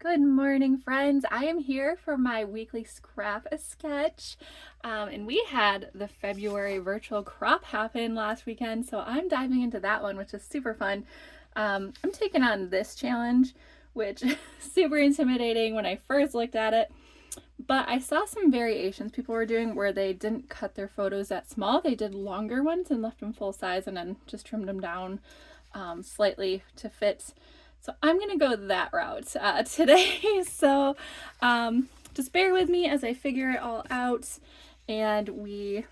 Good morning, friends. I am here for my weekly scrap sketch. And we had the February virtual crop happen last weekend, so I'm diving into that one, which is super fun. I'm taking on this challenge, which is super intimidating when I first looked at it. But I saw some variations people were doing where they didn't cut their photos that small. They did longer ones and left them full size and then just trimmed them down slightly to fit. So I'm going to go that route today. So just bear with me as I figure it all out and we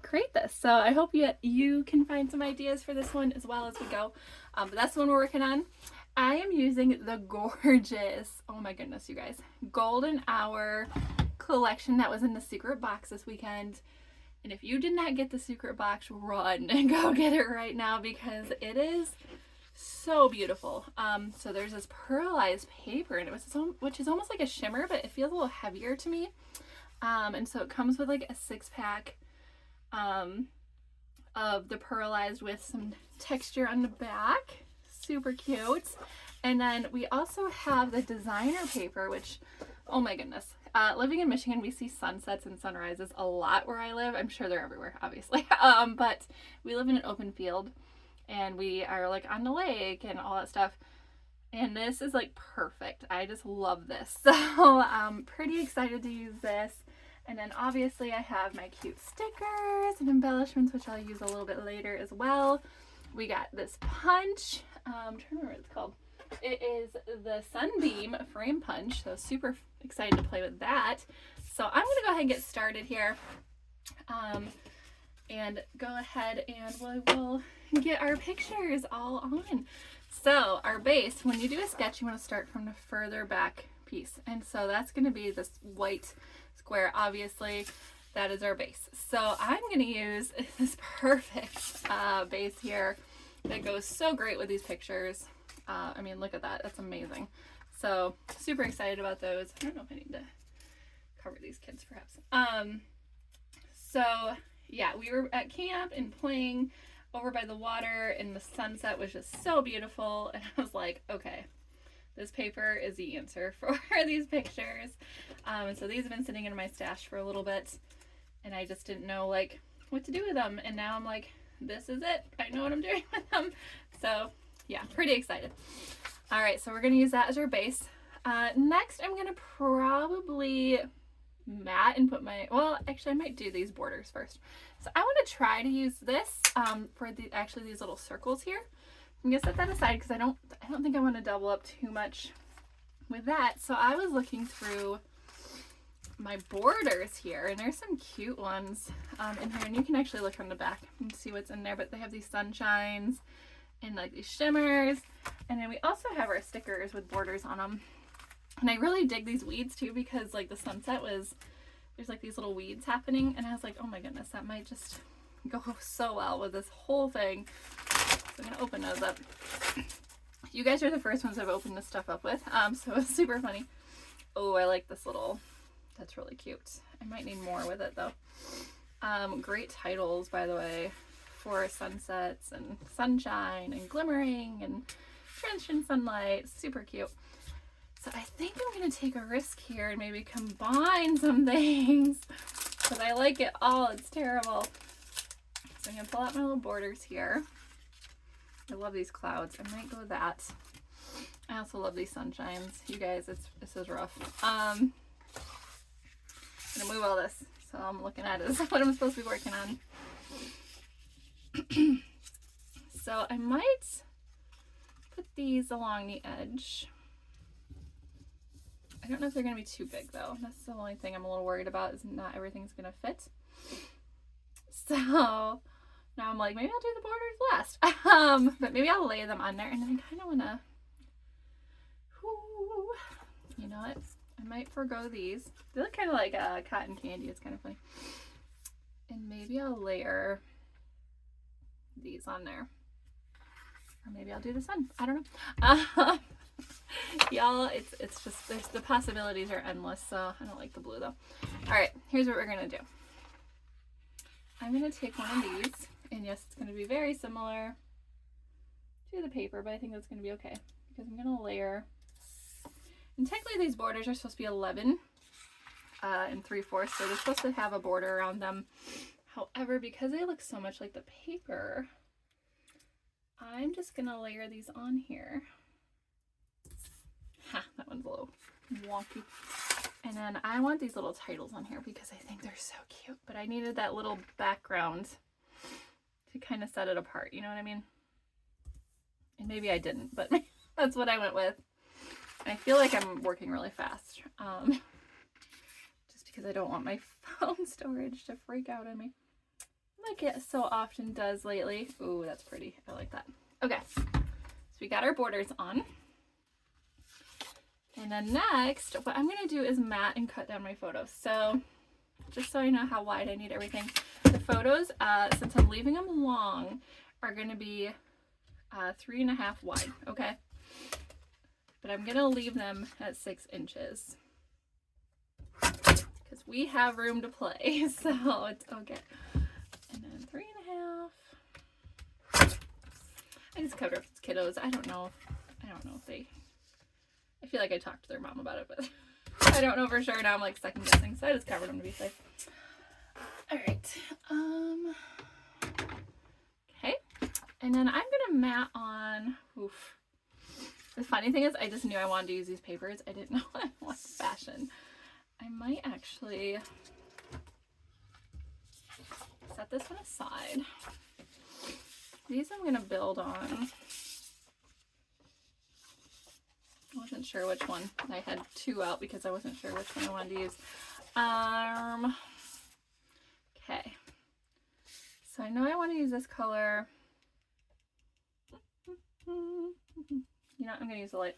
create this. So I hope you can find some ideas for this one as well as we go. But that's the one we're working on. I am using the gorgeous, oh my goodness, you guys, Golden Hour collection that was in the secret box this weekend. And if you did not get the secret box, run and go get it right now because it is so beautiful. So there's this pearlized paper and which is almost like a shimmer, but it feels a little heavier to me. And so it comes with like a 6-pack of the pearlized with some texture on the back. Super cute. And then we also have the designer paper, which, oh my goodness. Living in Michigan, we see sunsets and sunrises a lot where I live. I'm sure they're everywhere, obviously. But we live in an open field and we are like on the lake and all that stuff. And this is like perfect. I just love this. So I'm pretty excited to use this. And then obviously I have my cute stickers and embellishments, which I'll use a little bit later as well. We got this punch. I'm trying to remember what it's called. It is the Sunbeam frame punch. So super excited to play with that. So I'm going to go ahead and get started here. And go ahead and we will get our pictures all on. So our base, when you do a sketch, you want to start from the further back piece. And so that's going to be this white square. Obviously, that is our base. So I'm going to use this perfect base here that goes so great with these pictures. I mean, look at that. That's amazing. So super excited about those. I don't know if I need to cover these kids perhaps. So yeah, we were at camp and playing over by the water and the sunset was just so beautiful. And I was like, okay, this paper is the answer for these pictures. And so these have been sitting in my stash for a little bit and I just didn't know like what to do with them. And now I'm like, this is it. I know what I'm doing with them. So yeah, pretty excited. All right, so we're going to use that as our base. Next, I'm going to probably mat and put well, actually I might do these borders first. So I want to try to use this for these little circles here. I'm going to set that aside because I don't think I want to double up too much with that. So I was looking through my borders here and there's some cute ones in here, and you can actually look on the back and see what's in there, but they have these sunshines and like these shimmers, and then we also have our stickers with borders on them. And I really dig these weeds too because like the sunset there's like these little weeds happening, and I was like, oh my goodness, that might just go so well with this whole thing. So I'm gonna open those up. You guys are the first ones I've opened this stuff up with, so it's super funny. Oh, I like this little, that's really cute. I might need more with it though. Great titles, by the way, for sunsets and sunshine and glimmering and transient sunlight. Super cute. So I think I'm going to take a risk here and maybe combine some things because I like it all. It's terrible. So I'm going to pull out my little borders here. I love these clouds. I might go with that. I also love these sunshines. You guys, this is rough. I'm going to move all this. So I'm looking at is what I'm supposed to be working on. So I might put these along the edge. I don't know if they're going to be too big though. That's the only thing I'm a little worried about, is not everything's going to fit. So now I'm like, maybe I'll do the borders last. But maybe I'll lay them on there, and then I kind of want to, you know what? I might forego these. They look kind of like cotton candy. It's kind of funny. And maybe I'll layer these on there. Or maybe I'll do the sun. I don't know. Y'all, it's just, the possibilities are endless, so I don't like the blue though. All right, here's what we're gonna do. I'm gonna take one of these, and yes, it's gonna be very similar to the paper, but I think that's gonna be okay because I'm gonna layer And technically these borders are supposed to be 11 and 3/4, so they're supposed to have a border around them. However, because they look so much like the paper, I'm just gonna layer these on here. Ha, that one's a little wonky. And then I want these little titles on here because I think they're so cute, but I needed that little background to kind of set it apart, you know what I mean? And maybe I didn't, but that's what I went with. I feel like I'm working really fast, just because I don't want my phone storage to freak out on me, like it so often does lately. Ooh, that's pretty. I like that. Okay, so we got our borders on. And then next, what I'm going to do is mat and cut down my photos. So just so you know how wide I need everything. The photos, since I'm leaving them long, are going to be 3.5 wide, okay? But I'm going to leave them at 6 inches. Because we have room to play, so it's okay. And then 3.5. I just covered up kiddos. I don't know if they... I feel like I talked to their mom about it, but I don't know for sure. Now I'm like second guessing, so I just covered them to be safe. All right. Okay. And then I'm gonna mat on. Oof. The funny thing is, I just knew I wanted to use these papers. I didn't know what fashion. I might actually set this one aside. These I'm gonna build on. I wasn't sure which one. I had 2 out because I wasn't sure which one I wanted to use. Okay. So I know I want to use this color. You know, I'm going to use the light.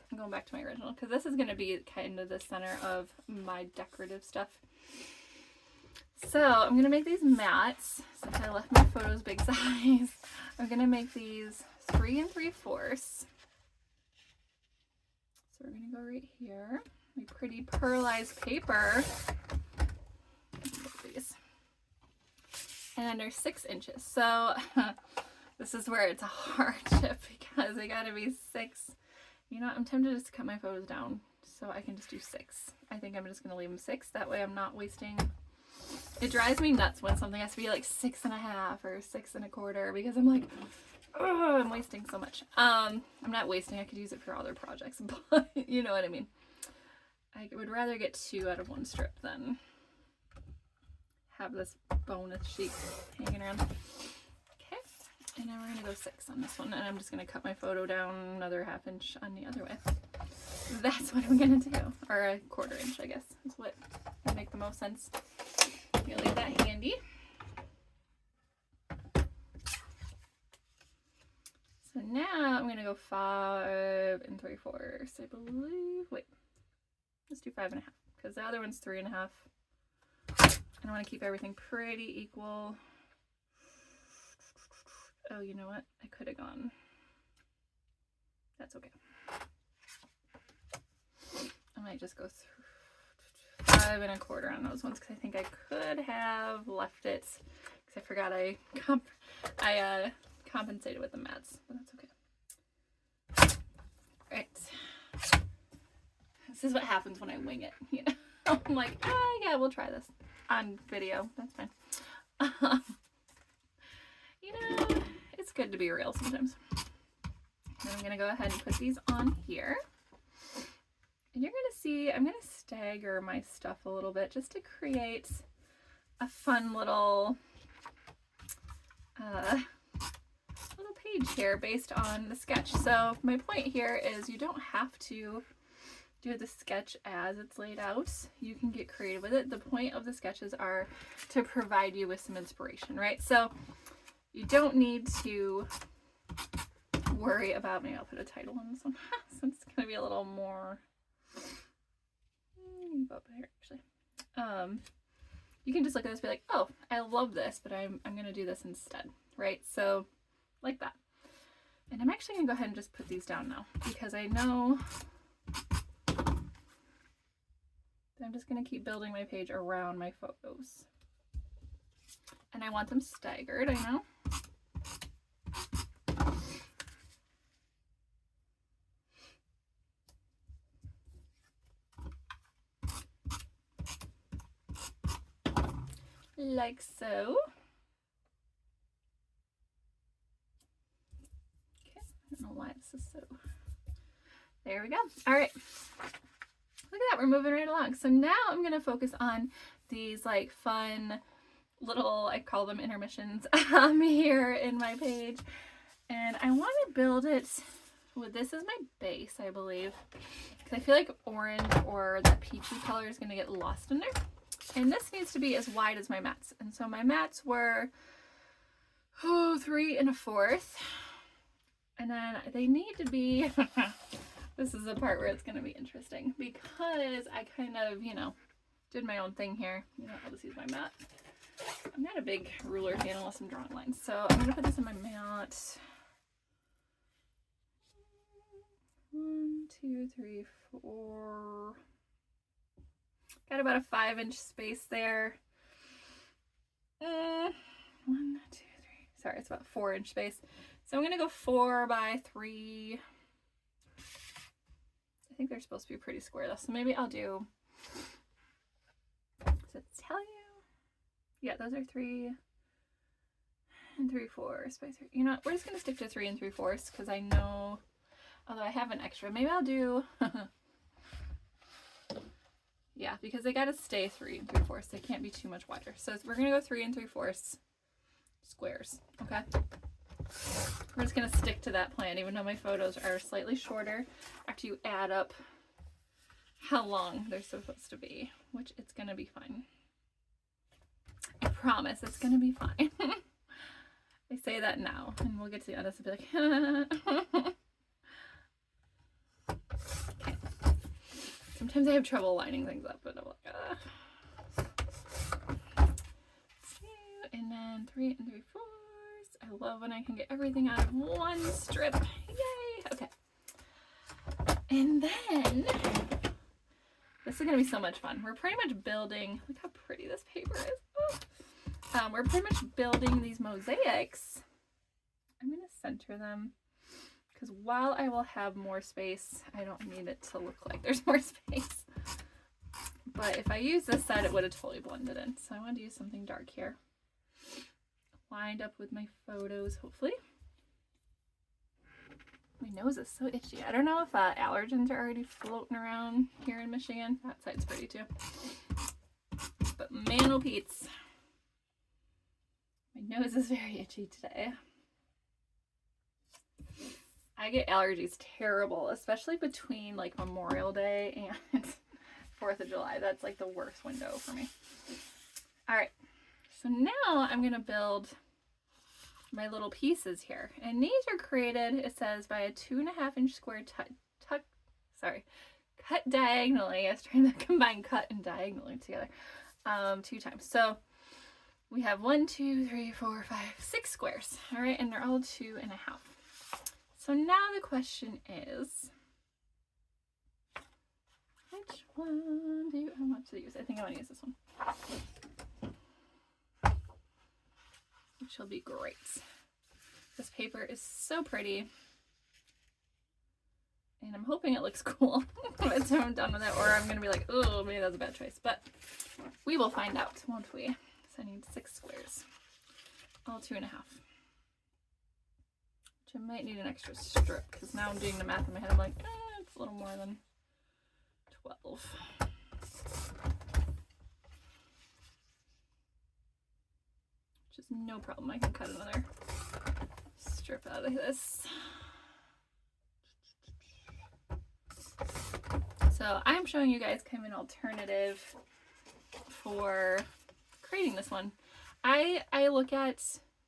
I'm going back to my original because this is going to be kind of the center of my decorative stuff. So I'm going to make these mats since I left my photos big size. I'm going to make these 3 3/4. So we're going to go right here. My pretty pearlized paper. These. And under 6 inches. So this is where it's a hardship because they got to be 6. You know what? I'm tempted just to cut my photos down so I can just do 6. I think I'm just going to leave them 6. That way I'm not wasting. It drives me nuts when something has to be like 6.5 or 6 1/4 because I'm like, oh, I'm wasting so much. I'm not wasting. I could use it for other projects, but you know what I mean. I would rather get 2 out of 1 strip than have this bonus sheet hanging around. Okay, and now we're gonna go 6 on this one, and I'm just gonna cut my photo down another 1/2 inch on the other way. That's what I'm gonna do, or 1/4 inch, I guess, is what would make the most sense. You'll leave that handy. So now I'm gonna go 5 3/4, I believe. Wait, let's do 5.5 because the other one's 3.5. And I want to keep everything pretty equal. Oh, you know what? I could have gone. That's okay. I might just go through 5 1/4 on those ones because I think I could have left it because I forgot I compensated with the mats, but that's okay. All right. This is what happens when I wing it, you know. I'm like, ah, yeah, we'll try this on video. That's fine. You know, it's good to be real sometimes. Then I'm going to go ahead and put these on here. And you're going to see, I'm going to stagger my stuff a little bit just to create a fun little page here based on the sketch. So my point here is you don't have to do the sketch as it's laid out. You can get creative with it. The point of the sketches are to provide you with some inspiration, right? So you don't need to worry about, maybe I'll put a title on this one since it's going to be a little more up here actually. You can just look at this and be like, oh, I love this, but I'm going to do this instead, right? So like that. And I'm actually going to go ahead and just put these down now because I know I'm just going to keep building my page around my photos. And I want them staggered, I know. like so. Okay, I don't know why this is so. There we go. All right. Look at that, we're moving right along. So now I'm gonna focus on these like fun little, I call them intermissions, here in my page. And I want to build it with, this is my base, I believe, because I feel like orange or that peachy color is gonna get lost in there. And this needs to be as wide as my mats. And so my mats were 3 1/4. And then they need to be, this is the part where it's going to be interesting because I kind of, you know, did my own thing here. You know, I'll just use my mat. I'm not a big ruler fan unless I'm drawing lines. So I'm going to put this in my mat. 1, 2, 3, 4. Got about a 5-inch space there. 1, 2, 3. Sorry, it's about 4-inch space. So I'm going to go 4 by 3. I think they're supposed to be pretty square though. So maybe I'll do, does it tell you? Yeah, those are 3 3/4 by 3. You know what? We're just going to stick to 3 3/4 because I know, although I have an extra, maybe I'll do, yeah, because they got to stay 3 3/4. They can't be too much wider. So we're going to go 3 3/4 squares. Okay. We're just going to stick to that plan, even though my photos are slightly shorter after you add up how long they're supposed to be, which it's going to be fine. I promise it's going to be fine. I say that now, and we'll get to the end of this and be like, okay. Sometimes I have trouble lining things up, but I'm like, 2, and then 3 3/4. I love when I can get everything out of one strip. Yay! Okay. And then, this is going to be so much fun. We're pretty much building, look how pretty this paper is. Oh. We're pretty much building these mosaics. I'm going to center them because while I will have more space, I don't need it to look like there's more space. But if I use this side, it would have totally blended in. So I want to use something dark here. Lined up with my photos, hopefully. My nose is so itchy. I don't know if allergens are already floating around here in Michigan. That side's pretty too. But man, oh Pete's. My nose is very itchy today. I get allergies terrible, especially between like Memorial Day and 4th of July. That's like the worst window for me. All right. So now I'm going to build my little pieces here. And these are created, it says, by a 2.5-inch square cut diagonally. I was trying to combine cut and diagonally together 2 times. So we have 1, 2, 3, 4, 5, 6 squares. All right, and they're all 2.5. So now the question is, which one do I want to use? I think I want to use this one. Which will be great. This paper is so pretty. And I'm hoping it looks cool by the time I'm done with it, or I'm going to be like, oh, maybe that's a bad choice. But we will find out, won't we? So I need 6 squares. All 2.5. Which I might need an extra strip, because now I'm doing the math in my head. I'm like, it's a little more than 12. Which is no problem. I can cut another strip out of this. So I'm showing you guys kind of an alternative for creating this one. I look at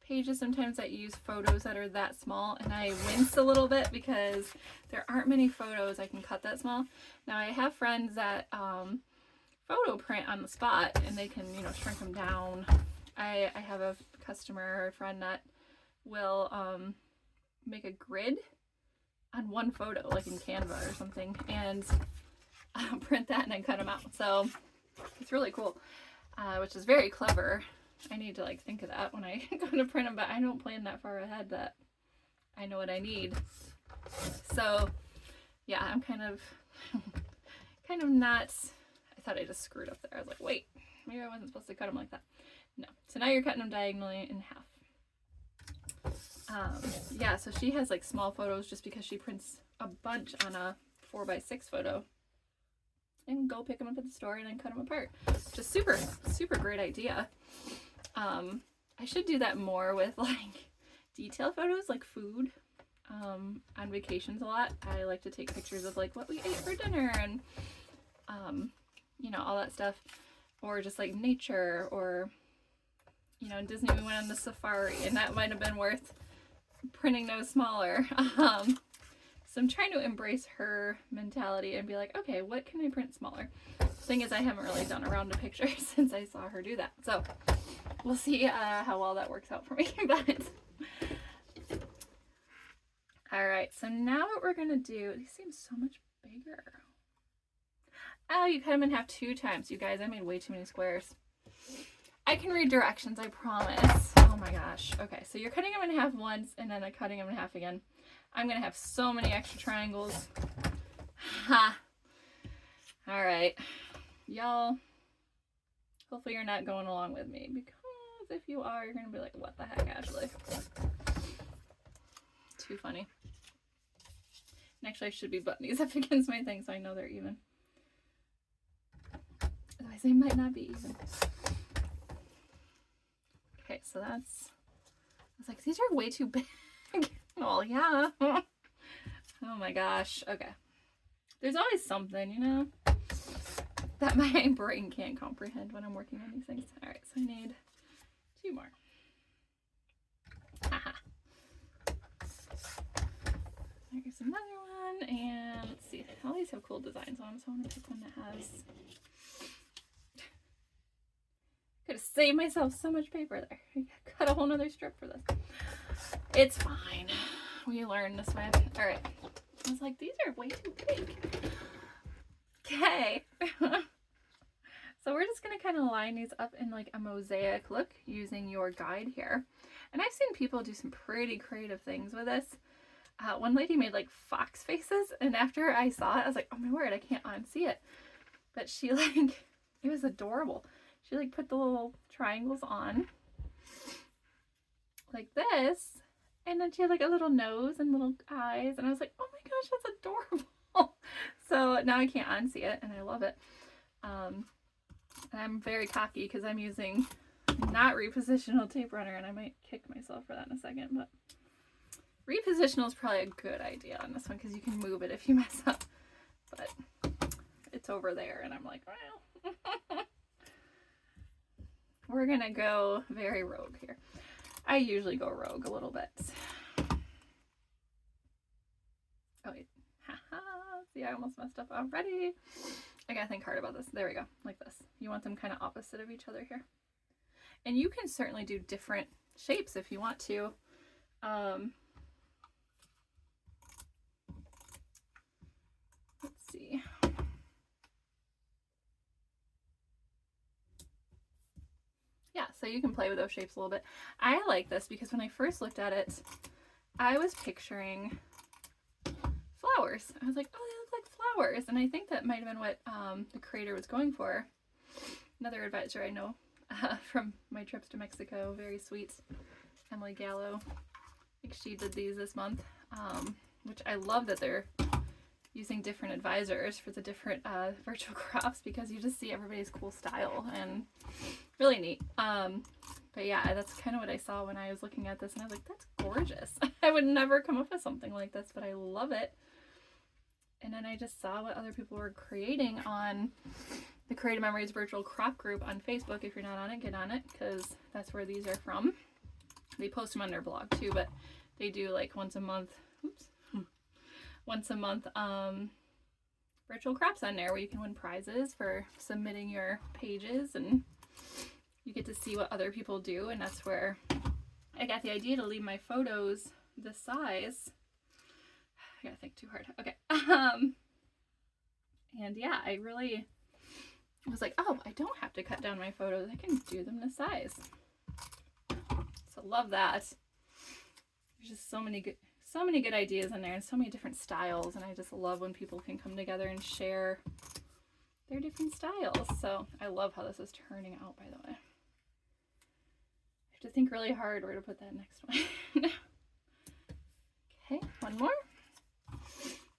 pages sometimes that use photos that are that small, and I wince a little bit because there aren't many photos I can cut that small. Now I have friends that photo print on the spot, and they can, you know, shrink them down. I have a customer or a friend that will make a grid on one photo, like in Canva or something, and print that and then cut them out. So it's really cool, which is very clever. I need to like think of that when I go to print them, but I don't plan that far ahead that I know what I need. So yeah, I'm kind of not, I thought I just screwed up there. I was like, wait, maybe I wasn't supposed to cut them like that. No. So now you're cutting them diagonally in half. Yeah, so she has like small photos just because she prints a bunch on a 4x6 photo. And go pick them up at the store and then cut them apart. Just super, super great idea. I should do that more with like detail photos, like food. On vacations a lot, I like to take pictures of like what we ate for dinner and you know, all that stuff, or just like nature, or you know, in Disney we went on the safari and that might have been worth printing those smaller. So I'm trying to embrace her mentality and be like, okay, what can I print smaller? Thing is, I haven't really done a round of pictures since I saw her do that, so we'll see how well that works out for me. But all right, so now what we're gonna do, these seem so much bigger. Oh, you cut them in half 2 times, you guys. I made way too many squares. I can read directions, I promise. Oh my gosh. Okay, so you're cutting them in half once and then cutting them in half again. I'm gonna have so many extra triangles. Ha! All right, y'all. Hopefully you're not going along with me, because if you are, you're gonna be like, what the heck, Ashley? Too funny. And actually, I should be buttoning these up against my thing so I know they're even. Otherwise, they might not be even. Okay, so that's. I was like, these are way too big. Well, yeah. Oh my gosh. Okay. There's always something, you know, that my brain can't comprehend when I'm working on these things. All right, so I need 2 more. Haha. There's another one, and let's see. All these have cool designs on them, so I'm gonna pick one that has. Could have saved myself so much paper there. I cut a whole nother strip for this. It's fine. We learn this way. All right. I was like, these are way too big. Okay. So we're just gonna kind of line these up in like a mosaic look using your guide here. And I've seen people do some pretty creative things with this. One lady made like fox faces, and after I saw it, I was like, oh my word, I can't unsee it. But she like, it was adorable. She like put the little triangles on like this, and then she had like a little nose and little eyes, and I was like, oh my gosh, that's adorable. So now I can't unsee it, and I love it. And I'm very cocky because I'm using not Repositional Tape Runner, and I might kick myself for that in a second, but Repositional is probably a good idea on this one because you can move it if you mess up. But it's over there, and I'm like, well. We're gonna go very rogue here. I usually go rogue a little bit. Oh wait, haha, see, I almost messed up already. I gotta think hard about this. There we go, like this. You want them kind of opposite of each other here. And you can certainly do different shapes if you want to. Let's see. Yeah, so you can play with those shapes a little bit. I like this because when I first looked at it, I was picturing flowers. I was like, oh, they look like flowers. And I think that might have been what the creator was going for. Another advisor I know from my trips to Mexico, very sweet, Emily Gallo. I think she did these this month, which I love that they're using different advisors for the different virtual crops because you just see everybody's cool style and really neat. But yeah, that's kind of what I saw when I was looking at this, and I was like, that's gorgeous. I would never come up with something like this, but I love it. And then I just saw what other people were creating on the Creative Memories virtual crop group on Facebook. If you're not on it, get on it, because that's where these are from. They post them on their blog too, but they do like once a month virtual crops on there where you can win prizes for submitting your pages, and you get to see what other people do. And that's where I got the idea to leave my photos this size. I gotta think too hard. Okay. And yeah, I really was like, oh, I don't have to cut down my photos. I can do them this size. So love that. There's just so many good ideas in there and so many different styles, and I just love when people can come together and share their different styles. So I love how this is turning out, by the way. to think really hard where to put that next one. Okay, one more.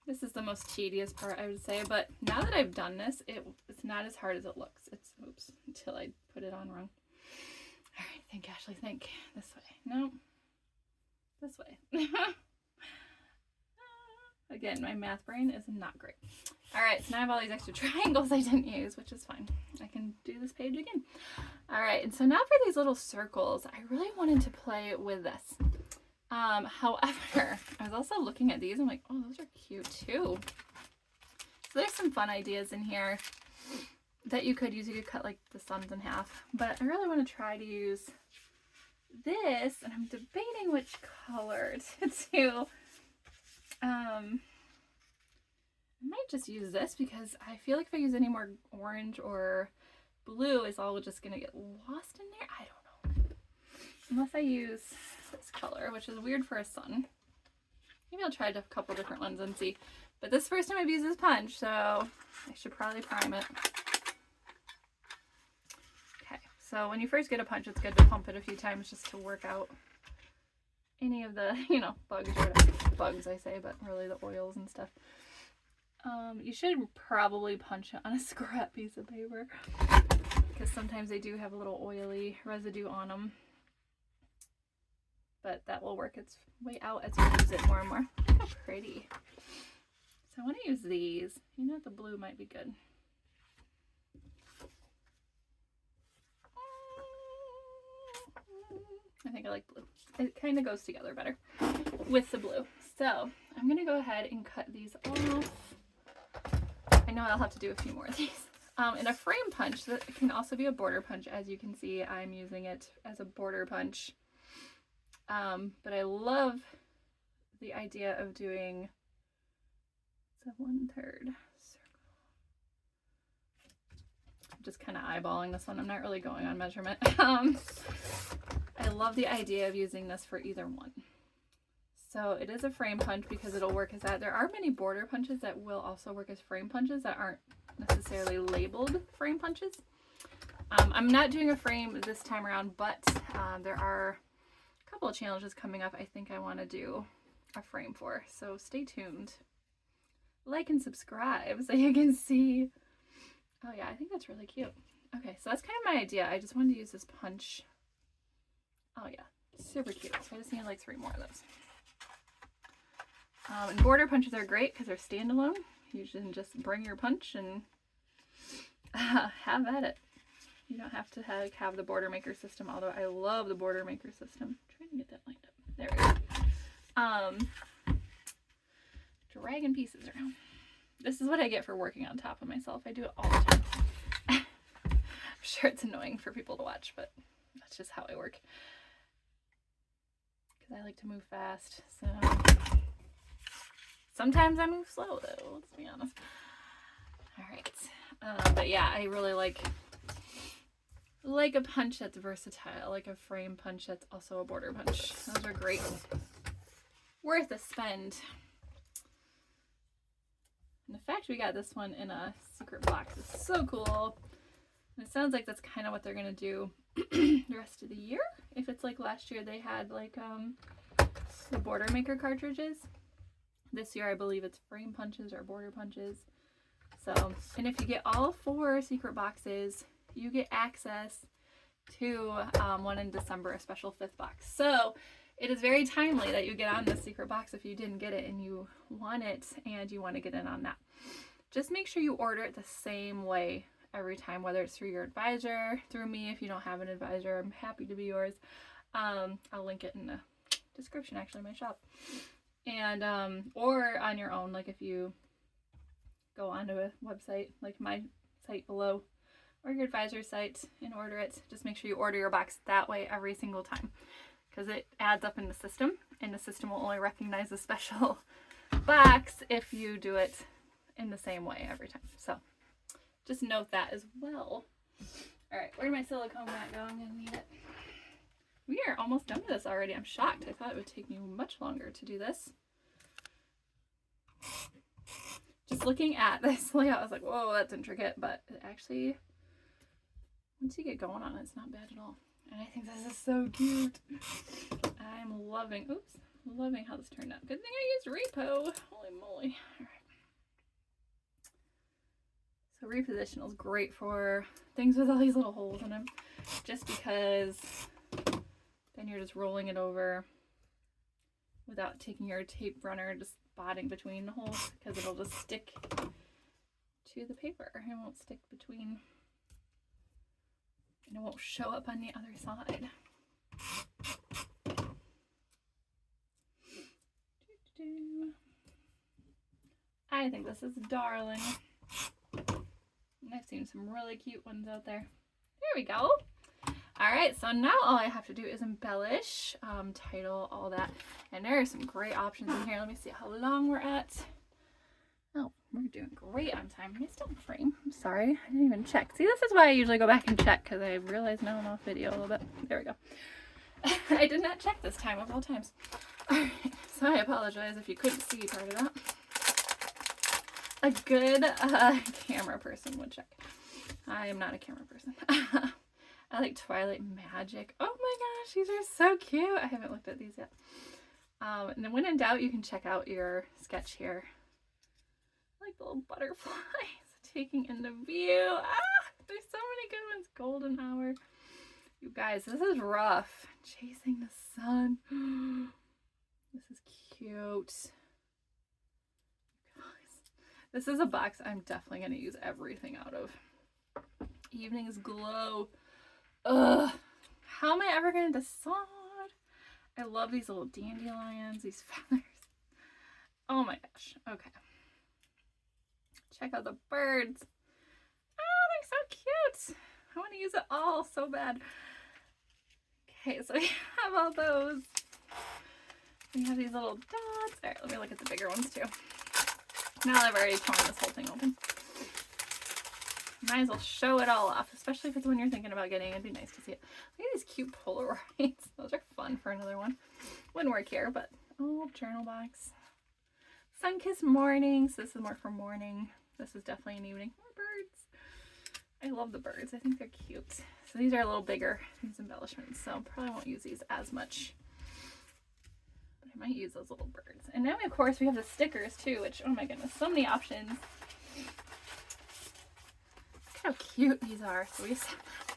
This is the most tedious part, I would say, but now that I've done this, it's not as hard as it looks. It's, oops, until I put it on wrong. All right, think, Ashley, think. This way. No, this way. Again, my math brain is not great. All right, so now I have all these extra triangles I didn't use, which is fine. I can do this page again. All right, and so now for these little circles, I really wanted to play with this. However, I was also looking at these. I'm like, oh, those are cute too. So there's some fun ideas in here that you could use. You could cut like the suns in half, but I really want to try to use this, and I'm debating which color to do. I might just use this because I feel like if I use any more orange or blue, it's all just gonna get lost in there. I don't know. Unless I use this color, which is weird for a sun. Maybe I'll try a couple different ones and see. But this first time I've used this punch, so I should probably prime it. Okay, so when you first get a punch, it's good to pump it a few times just to work out any of the, you know, bugs or whatever. Bugs, I say, but really the oils and stuff. You should probably punch it on a scrap piece of paper because sometimes they do have a little oily residue on them. But that will work its way out as you use it more and more. Look how pretty. So I want to use these. You know, the blue might be good. I think I like blue. It kind of goes together better with the blue. So I'm going to go ahead and cut these off. I know I'll have to do a few more of these. And a frame punch that can also be a border punch. As you can see, I'm using it as a border punch. But I love the idea of doing the 1/3 circle. I'm just kind of eyeballing this one. I'm not really going on measurement. I love the idea of using this for either one. So it is a frame punch because it'll work as that. There are many border punches that will also work as frame punches that aren't necessarily labeled frame punches. I'm not doing a frame this time around, but there are a couple of challenges coming up I think I want to do a frame for. So stay tuned. Like and subscribe so you can see. Oh yeah, I think that's really cute. Okay, so that's kind of my idea. I just wanted to use this punch. Oh yeah, super cute. So I just need like 3 more of those. And border punches are great because they're standalone. You can just bring your punch and have at it. You don't have to have the border maker system, although I love the border maker system. I'm trying to get that lined up. There we go. Dragging pieces around. This is what I get for working on top of myself. I do it all the time. I'm sure it's annoying for people to watch, but that's just how I work. Because I like to move fast, so sometimes I move slow though, let's be honest. Alright, but yeah, I really like a punch that's versatile, like a frame punch that's also a border punch. Those are great. Worth a spend. And the fact we got this one in a secret box is so cool. And it sounds like that's kind of what they're going to do the rest of the year. If it's like last year they had like the border maker cartridges. This year I believe it's frame punches or border punches. So, and if you get all 4 secret boxes, you get access to one in December, a special 5th box. So it is very timely that you get on this secret box if you didn't get it and you want it and you want to get in on that. Just make sure you order it the same way every time, whether it's through your advisor, through me. If you don't have an advisor, I'm happy to be yours. I'll link it in the description, actually, my shop. And or on your own, like if you go onto a website like my site below or your advisor's site and order it, just make sure you order your box that way every single time, because it adds up in the system, and the system will only recognize the special box if you do it in the same way every time. So just note that as well. All right, where did my silicone mat go? I'm gonna need it. We are almost done with this already. I'm shocked. I thought it would take me much longer to do this. Just looking at this layout, I was like, whoa, that's intricate, but it actually, once you get going on it, it's not bad at all. And I think this is so cute. I'm loving, oops, loving how this turned out. Good thing I used Repo. Holy moly. All right. So Repositional is great for things with all these little holes in them, just because then you're just rolling it over without taking your tape runner, just spotting between the holes, because it'll just stick to the paper. It won't stick between, and it won't show up on the other side. I think this is darling. And I've seen some really cute ones out there. There we go. All right, so now all I have to do is embellish, title, all that. And there are some great options in here. Let me see how long we're at. Oh, we're doing great on time. Am I still in frame? I'm sorry, I didn't even check. See, this is why I usually go back and check, because I realize now I'm off video a little bit. There we go. I did not check this time of all times. All right, so I apologize if you couldn't see part of that. A good camera person would check. I am not a camera person. I like Twilight Magic. Oh my gosh, these are so cute. I haven't looked at these yet. And then when in doubt, you can check out your sketch here. I like the little butterflies taking into view. Ah, there's so many good ones. Golden Hour. You guys, this is rough. Chasing the Sun. This is cute. This is a box I'm definitely going to use everything out of. Evening's Glow. Ugh. How am I ever going to decide? I love these little dandelions, these feathers. Oh my gosh. Okay. Check out the birds. Oh, they're so cute. I want to use it all so bad. Okay, so we have all those. We have these little dots. All right, let me look at the bigger ones too. Now that I've already torn this whole thing open. Might as well show it all off, especially if it's one you're thinking about getting. It'd be nice to see it. Look at these cute Polaroids. Those are fun for another one. Wouldn't work here, but oh, journal box. Sun-kissed mornings. This is more for morning. This is definitely an evening. More birds. I love the birds. I think they're cute. So these are a little bigger, these embellishments, so probably won't use these as much. But I might use those little birds. And now, of course, we have the stickers too, which, oh my goodness, so many options. Look how cute these are. So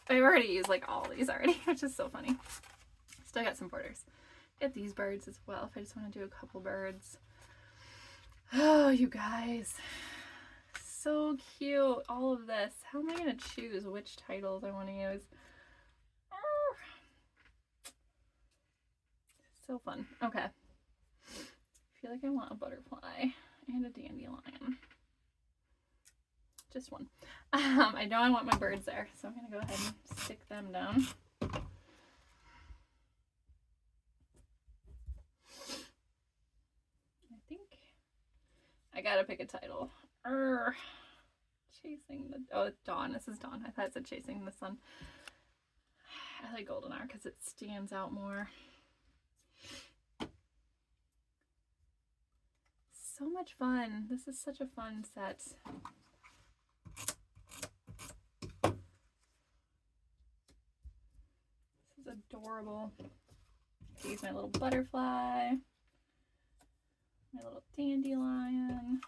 I've already used like all these already, which is so funny. Still got some borders. Get these birds as well if I just want to do a couple birds. Oh, you guys. So cute. All of this. How am I going to choose which titles I want to use? Oh. So fun. Okay. I feel like I want a butterfly and a dandelion. Just one. I know I want my birds there, so I'm going to go ahead and stick them down. I think I gotta pick a title. Chasing the, oh, it's Dawn. This is Dawn. I thought it said Chasing the Sun. I like Golden Hour because it stands out more. So much fun. This is such a fun set. This is adorable. Use my little butterfly, my little dandelion.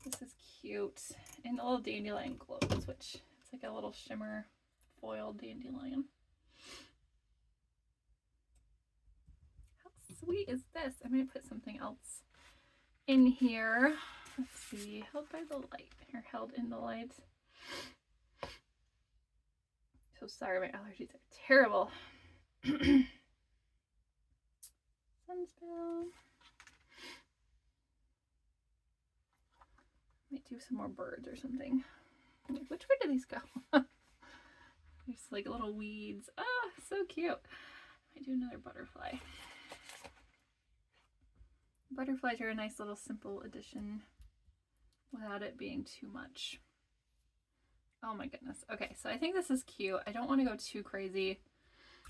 This is cute. And the little dandelion glows, which it's like a little shimmer foiled dandelion. How sweet is this? I might put something else in here. Let's see. Held by the light. Or held in the light. So sorry, my allergies are terrible. Sunspell. Might do some more birds or something. Which way do these go? There's like little weeds. Oh, so cute. Might do another butterfly. Butterflies are a nice little simple addition without it being too much. Oh my goodness. Okay, so I think this is cute. I don't want to go too crazy.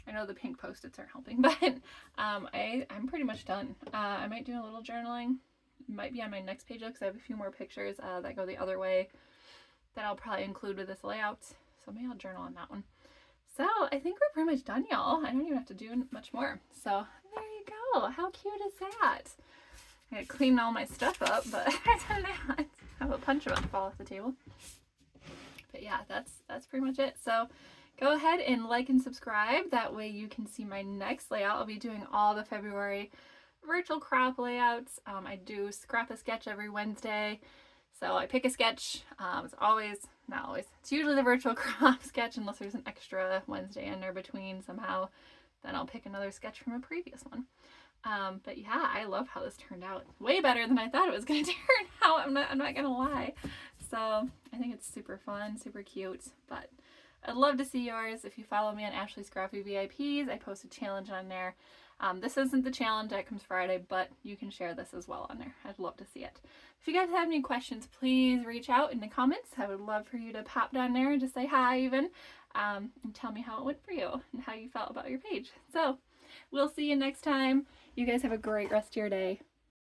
I know the pink post-its are helping, but I'm pretty much done. I might do a little journaling. It might be on my next page because I have a few more pictures that go the other way that I'll probably include with this layout. So maybe I'll journal on that one. So I think we're pretty much done, y'all. I don't even have to do much more. So there you go. How cute is that? I gotta clean all my stuff up, but I did not have a punch about to fall off the table. But yeah, that's pretty much it. So go ahead and like and subscribe. That way you can see my next layout. I'll be doing all the February virtual crop layouts. I do scrap a sketch every Wednesday. So I pick a sketch. It's always, not always, it's usually the virtual crop sketch unless there's an extra Wednesday in there between somehow. Then I'll pick another sketch from a previous one. But yeah, I love how this turned out. Way better than I thought it was going to turn out. I'm not going to lie. So I think it's super fun, super cute. But I'd love to see yours. If you follow me on Ashley Scrappy VIPs, I post a challenge on there. This isn't the challenge, that comes Friday, but you can share this as well on there. I'd love to see it. If you guys have any questions, please reach out in the comments. I would love for you to pop down there and just say hi even, and tell me how it went for you and how you felt about your page. So we'll see you next time. You guys have a great rest of your day.